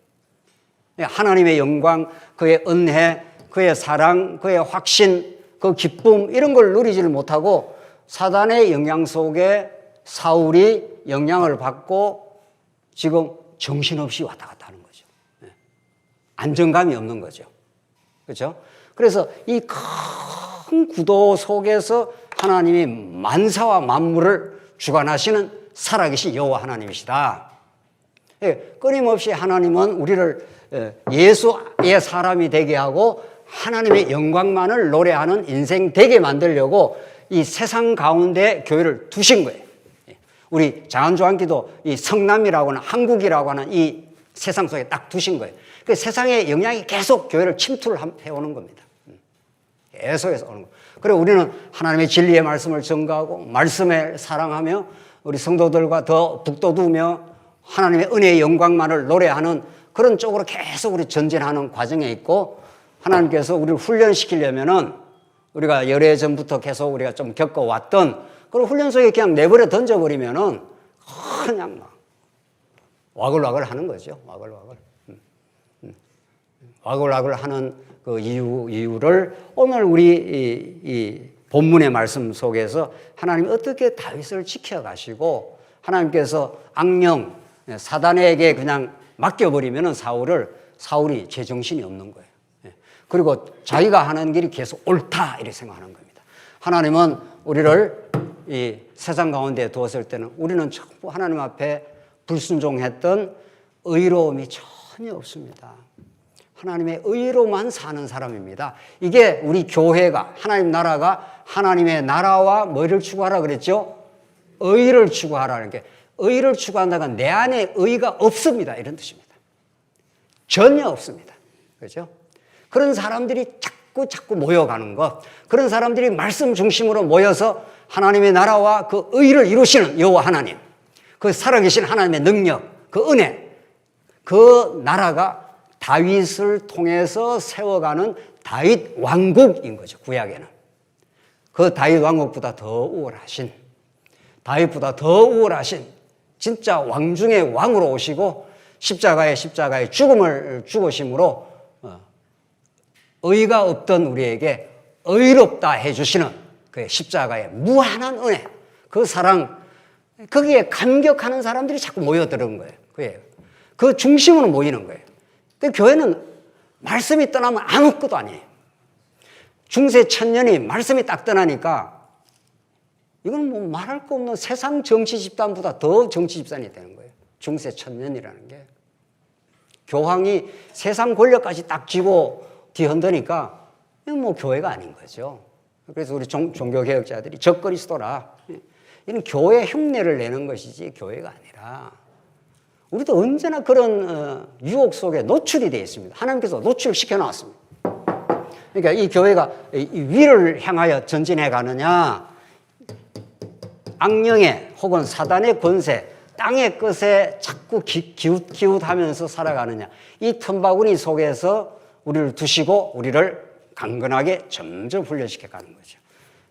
Speaker 1: 하나님의 영광, 그의 은혜, 그의 사랑, 그의 확신, 그 기쁨 이런 걸 누리지를 못하고 사단의 영향 속에 사울이 영향을 받고 지금 정신없이 왔다 갔다 하는 거죠. 안정감이 없는 거죠. 그렇죠? 그래서 이 큰 구도 속에서 하나님이 만사와 만물을 주관하시는 살아계신 여호와 하나님이시다. 끊임없이 하나님은 우리를 예수의 사람이 되게 하고 하나님의 영광만을 노래하는 인생 되게 만들려고 이 세상 가운데 교회를 두신 거예요. 우리 장안주안기도 이 성남이라고 하는 한국이라고 하는 이 세상 속에 딱 두신 거예요. 그 세상의 영향이 계속 교회를 침투를 해오는 겁니다. 계속해서 오는 거예요. 그리고 우리는 하나님의 진리의 말씀을 전가하고 말씀을 사랑하며 우리 성도들과 더 북돋우며 하나님의 은혜의 영광만을 노래하는 그런 쪽으로 계속 우리 전진하는 과정에 있고 하나님께서 우리를 훈련시키려면은 우리가 열애 전부터 계속 우리가 좀 겪어왔던 그런 훈련 속에 그냥 내버려 던져버리면은 그냥 막 와글와글 하는 거죠. 와글와글. 와글와글 하는 그 이유를 오늘 우리 이 본문의 말씀 속에서 하나님이 어떻게 다윗을 지켜가시고 하나님께서 악령, 사단에게 그냥 맡겨버리면은 사울이 제정신이 없는 거예요. 그리고 자기가 하는 길이 계속 옳다 이렇게 생각하는 겁니다. 하나님은 우리를 이 세상 가운데 두었을 때는 우리는 전부 하나님 앞에 불순종했던 의로움이 전혀 없습니다. 하나님의 의로만 사는 사람입니다. 이게 우리 교회가 하나님 나라가 하나님의 나라와 뭐를 추구하라 그랬죠? 의를 추구하라는 게 의를 추구한다가 내 안에 의가 없습니다. 이런 뜻입니다. 전혀 없습니다. 그렇죠? 그런 사람들이 자꾸 모여가는 것. 그런 사람들이 말씀 중심으로 모여서 하나님의 나라와 그 의를 이루시는 여호와 하나님, 그 살아계신 하나님의 능력, 그 은혜, 그 나라가 다윗을 통해서 세워가는 다윗 왕국인 거죠. 구약에는. 그 다윗 왕국보다 더 우월하신, 다윗보다 더 우월하신 진짜 왕 중의 왕으로 오시고 십자가의 죽음을 죽으심으로 의가 없던 우리에게 의롭다 해주시는 그 십자가의 무한한 은혜, 그 사랑, 거기에 감격하는 사람들이 자꾸 모여드는 거예요. 그 중심으로 모이는 거예요. 그 교회는 말씀이 떠나면 아무것도 아니에요. 중세 천년이 말씀이 딱 떠나니까 이건 뭐 말할 거 없는 세상 정치 집단보다 더 정치 집단이 되는 거예요. 중세 천년이라는 게. 교황이 세상 권력까지 딱 쥐고 뒤흔드니까 이건 뭐 교회가 아닌 거죠. 그래서 우리 종교개혁자들이 적그리스도라. 이는 교회 흉내를 내는 것이지 교회가 아니라, 우리도 언제나 그런 유혹 속에 노출이 되어 있습니다. 하나님께서 노출시켜 놨습니다. 그러니까 이 교회가 위를 향하여 전진해 가느냐, 악령의 혹은 사단의 권세, 땅의 끝에 자꾸 기웃하면서 살아가느냐, 이 틈바구니 속에서 우리를 두시고 우리를 강건하게 점점 훈련시켜 가는 거죠.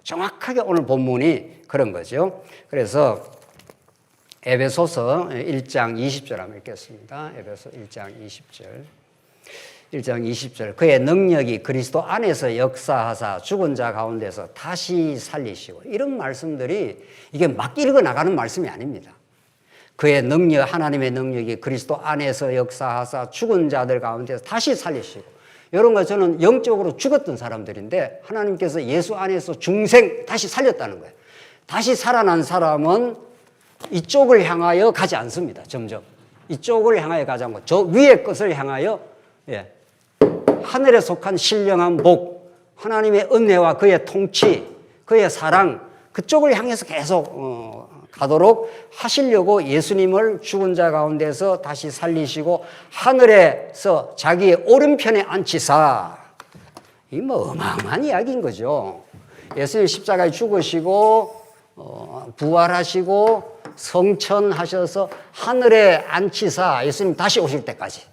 Speaker 1: 정확하게 오늘 본문이 그런 거죠. 그래서 에베소서 1장 20절 한번 읽겠습니다. 에베소 1장 20절. 1장 20절. 그의 능력이 그리스도 안에서 역사하사 죽은 자 가운데서 다시 살리시고, 이런 말씀들이 이게 막 읽어 나가는 말씀이 아닙니다. 그의 능력, 하나님의 능력이 그리스도 안에서 역사하사 죽은 자들 가운데서 다시 살리시고, 이런 거 저는 영적으로 죽었던 사람들인데 하나님께서 예수 안에서 중생 다시 살렸다는 거예요. 다시 살아난 사람은 이쪽을 향하여 가지 않습니다. 점점 이쪽을 향하여 가지 않고 저 위의 것을 향하여, 하늘에 속한 신령한 복, 하나님의 은혜와 그의 통치, 그의 사랑, 그쪽을 향해서 계속 가도록 하시려고 예수님을 죽은 자 가운데서 다시 살리시고 하늘에서 자기의 오른편에 앉히사. 이 뭐 어마어마한 이야기인 거죠. 예수님 십자가에 죽으시고 부활하시고 성천하셔서 하늘에 앉히사 예수님 다시 오실 때까지,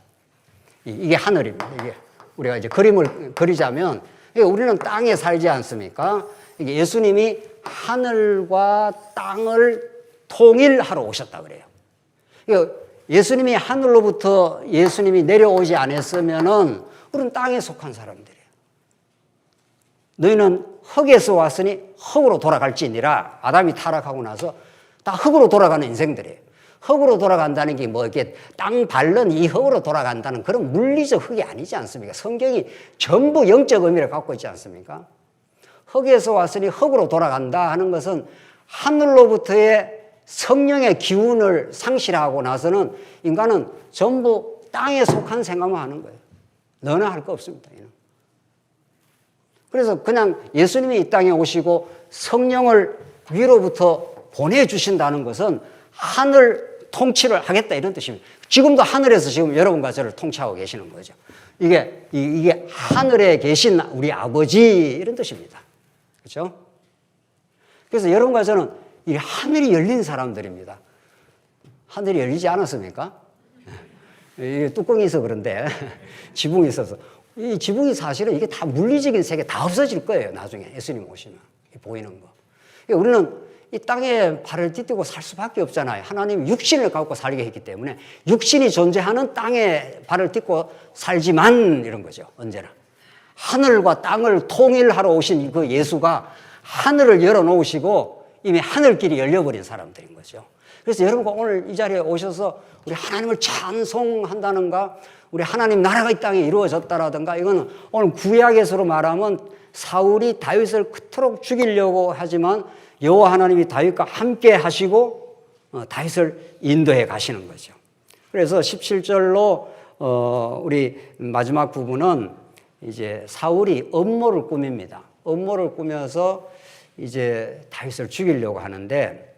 Speaker 1: 이게 하늘입니다. 이게 우리가 이제 그림을 그리자면, 우리는 땅에 살지 않습니까? 이게 예수님이 하늘과 땅을 통일하러 오셨다 그래요. 예수님이 하늘로부터 예수님이 내려오지 않았으면은 우리는 땅에 속한 사람들이에요. 너희는 흙에서 왔으니 흙으로 돌아갈지니라. 아담이 타락하고 나서 다 흙으로 돌아가는 인생들이에요. 흙으로 돌아간다는 게 뭐 이렇게 땅 밟는 이 흙으로 돌아간다는 그런 물리적 흙이 아니지 않습니까? 성경이 전부 영적 의미를 갖고 있지 않습니까? 흙에서 왔으니 흙으로 돌아간다 하는 것은 하늘로부터의 성령의 기운을 상실하고 나서는 인간은 전부 땅에 속한 생각만 하는 거예요. 너나 할 거 없습니다. 그래서 그냥 예수님이 이 땅에 오시고 성령을 위로부터 보내주신다는 것은 하늘 통치를 하겠다 이런 뜻입니다. 지금도 하늘에서 지금 여러분과 저를 통치하고 계시는 거죠. 이게 하늘에 계신 우리 아버지 이런 뜻입니다. 그렇죠? 그래서 여러분과 저는 이 하늘이 열린 사람들입니다. 하늘이 열리지 않았습니까? 이게 뚜껑이 있어 그런데 지붕이 있어서, 이 지붕이 사실은 이게 다 물리적인 세계 다 없어질 거예요. 나중에 예수님 오시면 보이는 거. 우리는 이 땅에 발을 딛고 살 수밖에 없잖아요. 하나님 육신을 갖고 살게 했기 때문에 육신이 존재하는 땅에 발을 딛고 살지만 이런 거죠. 언제나 하늘과 땅을 통일하러 오신 그 예수가 하늘을 열어놓으시고 이미 하늘길이 열려버린 사람들인 거죠. 그래서 여러분과 오늘 이 자리에 오셔서 우리 하나님을 찬송한다는가, 우리 하나님 나라가 이 땅에 이루어졌다라든가, 이거는 오늘 구약에서로 말하면 사울이 다윗을 그토록 죽이려고 하지만 여호와 하나님이 다윗과 함께 하시고 다윗을 인도해 가시는 거죠. 그래서 17절로 우리 마지막 부분은 이제 사울이 음모를 꾸밉니다. 음모를 꾸며서 이제 다윗을 죽이려고 하는데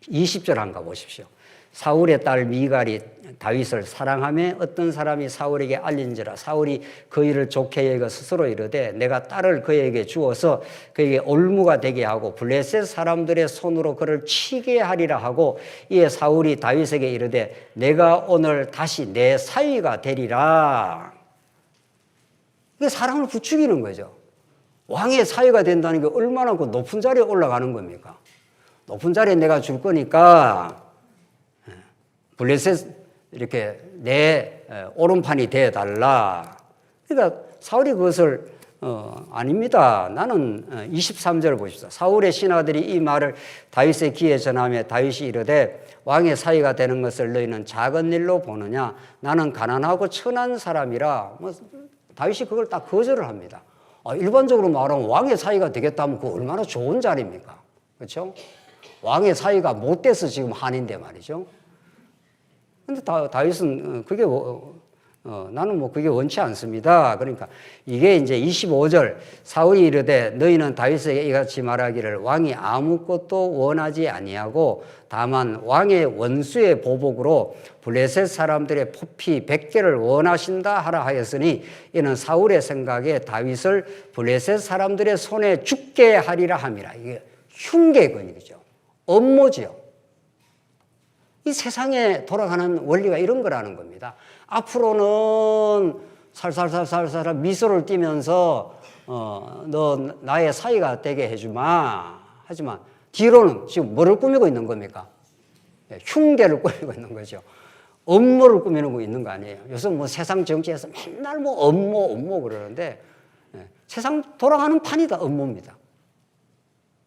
Speaker 1: 20절 한가 보십시오. 사울의 딸 미갈이 다윗을 사랑하며 어떤 사람이 사울에게 알린지라 사울이 그 일을 좋게 여겨 스스로 이르되 내가 딸을 그에게 주어서 그에게 올무가 되게 하고 블레셋 사람들의 손으로 그를 치게 하리라 하고 이에 사울이 다윗에게 이르되 내가 오늘 다시 내 사위가 되리라. 이게 사람을 부추기는 거죠. 왕의 사위가 된다는 게 얼마나 그 높은 자리에 올라가는 겁니까? 높은 자리에 내가 줄 거니까 블레셋 이렇게 내 오른판이 되어달라. 그러니까 사울이 그것을 아닙니다. 나는 23절을 보십시오. 사울의 신하들이 이 말을 다윗의 귀에 전하며 다윗이 이르되 왕의 사위가 되는 것을 너희는 작은 일로 보느냐? 나는 가난하고 천한 사람이라. 다윗이 그걸 딱 거절을 합니다. 일반적으로 말하면 왕의 사위가 되겠다면 그 얼마나 좋은 자리입니까? 그렇죠? 왕의 사위가 못 돼서 지금 한인데 말이죠. 근데 다윗은 그게 나는 뭐 그게 원치 않습니다. 그러니까 이게 이제 25절 사울이 이르되 너희는 다윗에게 이같이 말하기를 왕이 아무것도 원하지 아니하고 다만 왕의 원수의 보복으로 블레셋 사람들의 포피 100개를 원하신다 하라 하였으니 이는 사울의 생각에 다윗을 블레셋 사람들의 손에 죽게 하리라 함이라. 이게 흉계근이죠. 업무죠. 이 세상에 돌아가는 원리가 이런 거라는 겁니다. 앞으로는 살살살살살 미소를 띠면서 너 나의 사위가 되게 해주마. 하지만 뒤로는 지금 뭐를 꾸미고 있는 겁니까? 흉계를 꾸미고 있는 거죠. 업무를 꾸미고 있는 거 아니에요. 요즘 뭐 세상 정치에서 맨날 뭐 업무 그러는데 세상 돌아가는 판이다 업무입니다.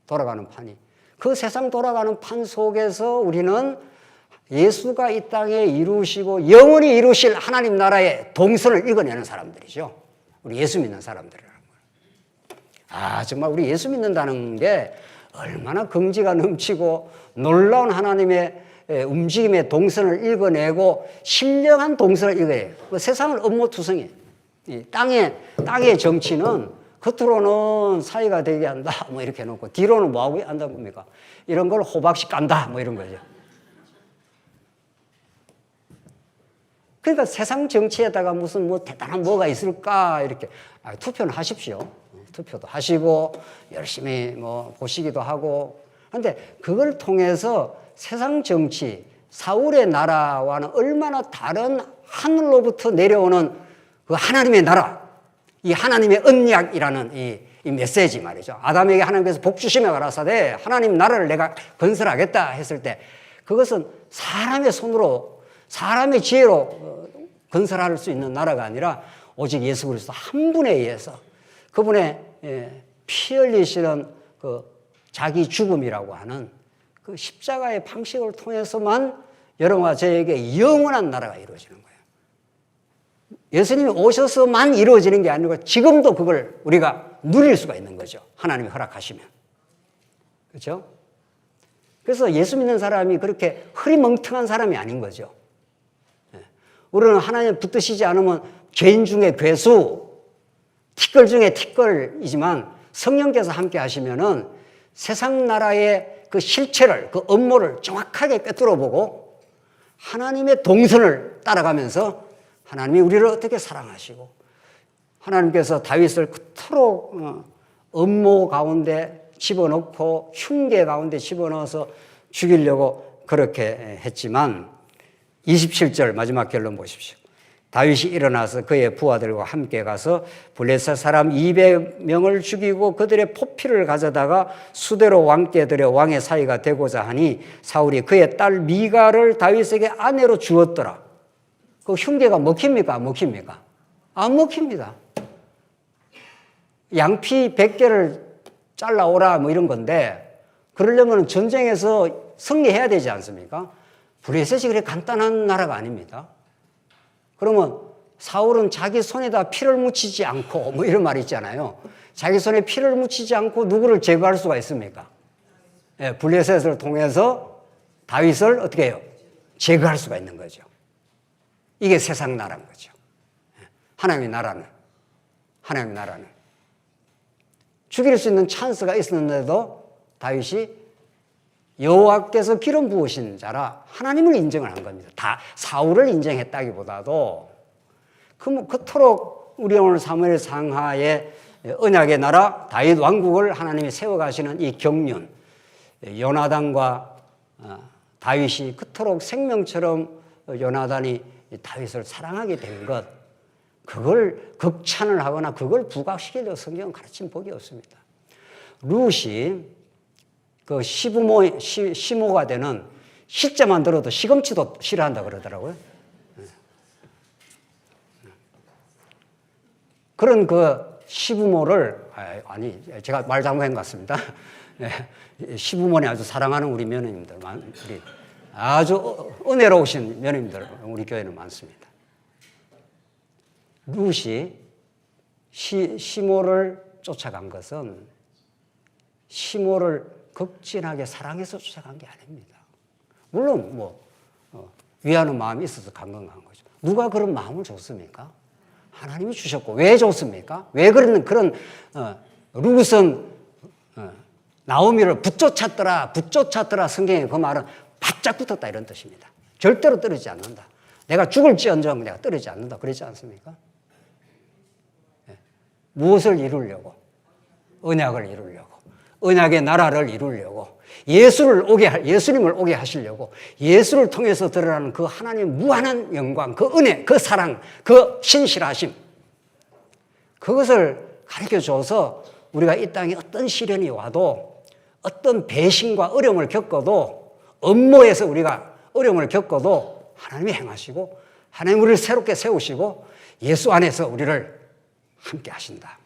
Speaker 1: 돌아가는 판이. 그 세상 돌아가는 판 속에서 우리는 예수가 이 땅에 이루시고 영원히 이루실 하나님 나라의 동선을 읽어내는 사람들이죠. 우리 예수 믿는 사람들이라는 거예요. 정말 우리 예수 믿는다는 게 얼마나 긍지가 넘치고 놀라운 하나님의 움직임의 동선을 읽어내고 신령한 동선을 읽어내요. 세상은 업무투성이에요. 땅의 정치는 겉으로는 사이가 되게 한다 뭐 이렇게 해놓고 뒤로는 뭐하고 한다는 겁니까? 이런 걸 호박씨 깐다 뭐 이런 거죠. 그러니까 세상 정치에다가 무슨 뭐 대단한 뭐가 있을까 이렇게 투표는 하십시오. 투표도 하시고 열심히 뭐 보시기도 하고. 그런데 그걸 통해서 세상 정치, 사울의 나라와는 얼마나 다른 하늘로부터 내려오는 그 하나님의 나라, 이 하나님의 언약이라는 이 메시지 말이죠. 아담에게 하나님께서 복 주시며 가라사대 하나님 나라를 내가 건설하겠다 했을 때 그것은 사람의 손으로 사람의 지혜로 건설할 수 있는 나라가 아니라 오직 예수 그리스도 한 분에 의해서 그분의 피 흘리시는 그 자기 죽음이라고 하는 그 십자가의 방식을 통해서만 여러분과 저에게 영원한 나라가 이루어지는 거예요. 예수님이 오셔서만 이루어지는 게 아니고 지금도 그걸 우리가 누릴 수가 있는 거죠. 하나님이 허락하시면. 그렇죠? 그래서 예수 믿는 사람이 그렇게 흐리멍텅한 사람이 아닌 거죠. 우리는 하나님 붙드시지 않으면 죄인 중에 괴수, 티끌 중에 티끌이지만 성령께서 함께 하시면은 세상 나라의 그 실체를, 그 업무를 정확하게 꿰뚫어 보고 하나님의 동선을 따라가면서 하나님이 우리를 어떻게 사랑하시고 하나님께서 다윗을 그토록 업무 가운데 집어넣고 흉계 가운데 집어넣어서 죽이려고 그렇게 했지만 27절 마지막 결론 보십시오. 다윗이 일어나서 그의 부하들과 함께 가서 블레셋 사람 200명을 죽이고 그들의 포피를 가져다가 수대로 왕께 들여 왕의 사위가 되고자 하니 사울이 그의 딸 미갈을 다윗에게 아내로 주었더라. 그 흉계가 먹힙니까? 안 먹힙니까? 안 먹힙니다. 양피 100개를 잘라오라 뭐 이런 건데 그러려면 전쟁에서 승리해야 되지 않습니까? 블레셋이 그렇게 간단한 나라가 아닙니다. 그러면 사울은 자기 손에다 피를 묻히지 않고 뭐 이런 말이 있잖아요. 자기 손에 피를 묻히지 않고 누구를 제거할 수가 있습니까? 블레셋을 통해서 다윗을 어떻게 해요? 제거할 수가 있는 거죠. 이게 세상 나라인 거죠. 하나님의 나라는 죽일 수 있는 찬스가 있었는데도 다윗이 여호와께서 기름 부으신 자라 하나님을 인정을 한 겁니다. 다 사울을 인정했다기보다도 그토록 우리 오늘 사무엘 상하의 언약의 나라 다윗 왕국을 하나님이 세워가시는 이 경륜, 요나단과 다윗이 그토록 생명처럼 요나단이 다윗을 사랑하게 된 것, 그걸 극찬을 하거나 그걸 부각시키려 성경은 가르친 복이 없습니다. 룻이 그 시모가 되는 시자만 들어도 시금치도 싫어한다 그러더라고요. 그런 그 시부모를, 아니, 제가 말 잘못한 것 같습니다. 시부모니 아주 사랑하는 우리 며느님들, 우리 아주 은혜로우신 며느님들, 우리 교회는 많습니다. 룻이 시모를 쫓아간 것은 시모를 극진하게 사랑해서 쫓아간 게 아닙니다. 물론 위하는 마음이 있어서 간 거죠. 누가 그런 마음을 줬습니까? 하나님이 주셨고. 왜 줬습니까? 왜 그런 룻은 나오미를 붙쫓았더라 성경에 그 말은 바짝 붙었다 이런 뜻입니다. 절대로 떨어지지 않는다. 내가 죽을지언정 내가 떨어지지 않는다 그랬지 않습니까? 무엇을 이루려고? 언약을 이루려고, 언약의 나라를 이루려고, 예수님을 오게 하시려고, 예수를 통해서 드러나는 그 하나님의 무한한 영광, 그 은혜, 그 사랑, 그 신실하심, 그것을 가르쳐줘서 우리가 이 땅에 어떤 시련이 와도, 어떤 배신과 어려움을 겪어도, 업무에서 우리가 어려움을 겪어도 하나님이 행하시고, 하나님 우리를 새롭게 세우시고, 예수 안에서 우리를 함께 하신다.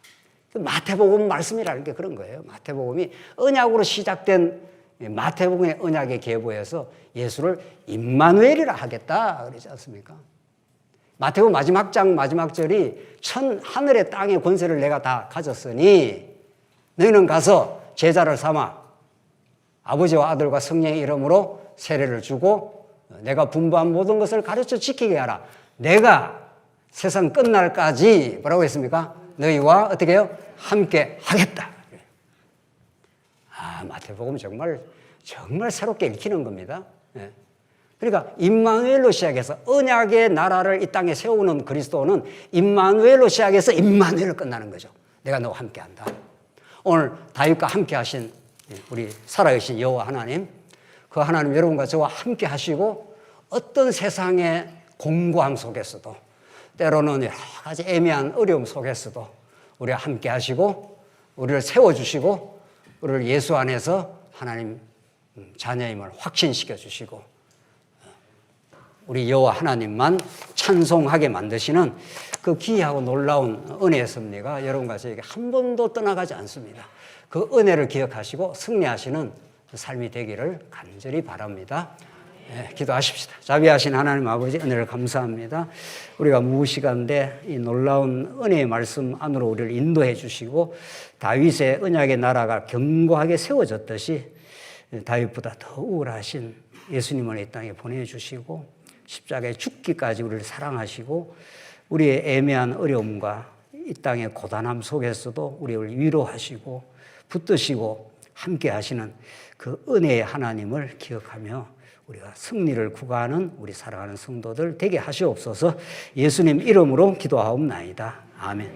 Speaker 1: 마태복음 말씀이라는 게 그런 거예요. 마태복음이 언약으로 시작된 마태복음의 언약의 계보에서 예수를 임마누엘이라 하겠다 그러지 않습니까? 마태복음 마지막 장 마지막 절이 하늘의 땅의 권세를 내가 다 가졌으니 너희는 가서 제자를 삼아 아버지와 아들과 성령의 이름으로 세례를 주고 내가 분부한 모든 것을 가르쳐 지키게 하라. 내가 세상 끝날까지 뭐라고 했습니까? 너희와 어떻게 해요? 함께 하겠다. 마태복음 정말 새롭게 읽히는 겁니다. 그러니까 임마누엘로 시작해서 언약의 나라를 이 땅에 세우는 그리스도는 임마누엘로 시작해서 임마누엘로 끝나는 거죠. 내가 너와 함께 한다. 오늘 다윗과 함께 하신 우리 살아계신 여호와 하나님, 그 하나님 여러분과 저와 함께 하시고 어떤 세상의 공고함 속에서도 때로는 여러 가지 애매한 어려움 속에서도 우리와 함께 하시고 우리를 세워주시고 우리를 예수 안에서 하나님 자녀임을 확신시켜 주시고 우리 여호와 하나님만 찬송하게 만드시는 그 기이하고 놀라운 은혜의 섭리가 여러분과 저에게 한 번도 떠나가지 않습니다. 그 은혜를 기억하시고 승리하시는 삶이 되기를 간절히 바랍니다. 기도하십시다. 자비하신 하나님 아버지 은혜를 감사합니다. 우리가 무엇이간데 이 놀라운 은혜의 말씀 안으로 우리를 인도해 주시고 다윗의 언약의 나라가 견고하게 세워졌듯이 다윗보다 더 우월하신 예수님을 이 땅에 보내주시고 십자가에 죽기까지 우리를 사랑하시고 우리의 애매한 어려움과 이 땅의 고단함 속에서도 우리를 위로하시고 붙드시고 함께 하시는 그 은혜의 하나님을 기억하며 우리가 승리를 구가하는 우리 사랑하는 성도들 되게 하시옵소서. 예수님 이름으로 기도하옵나이다. 아멘.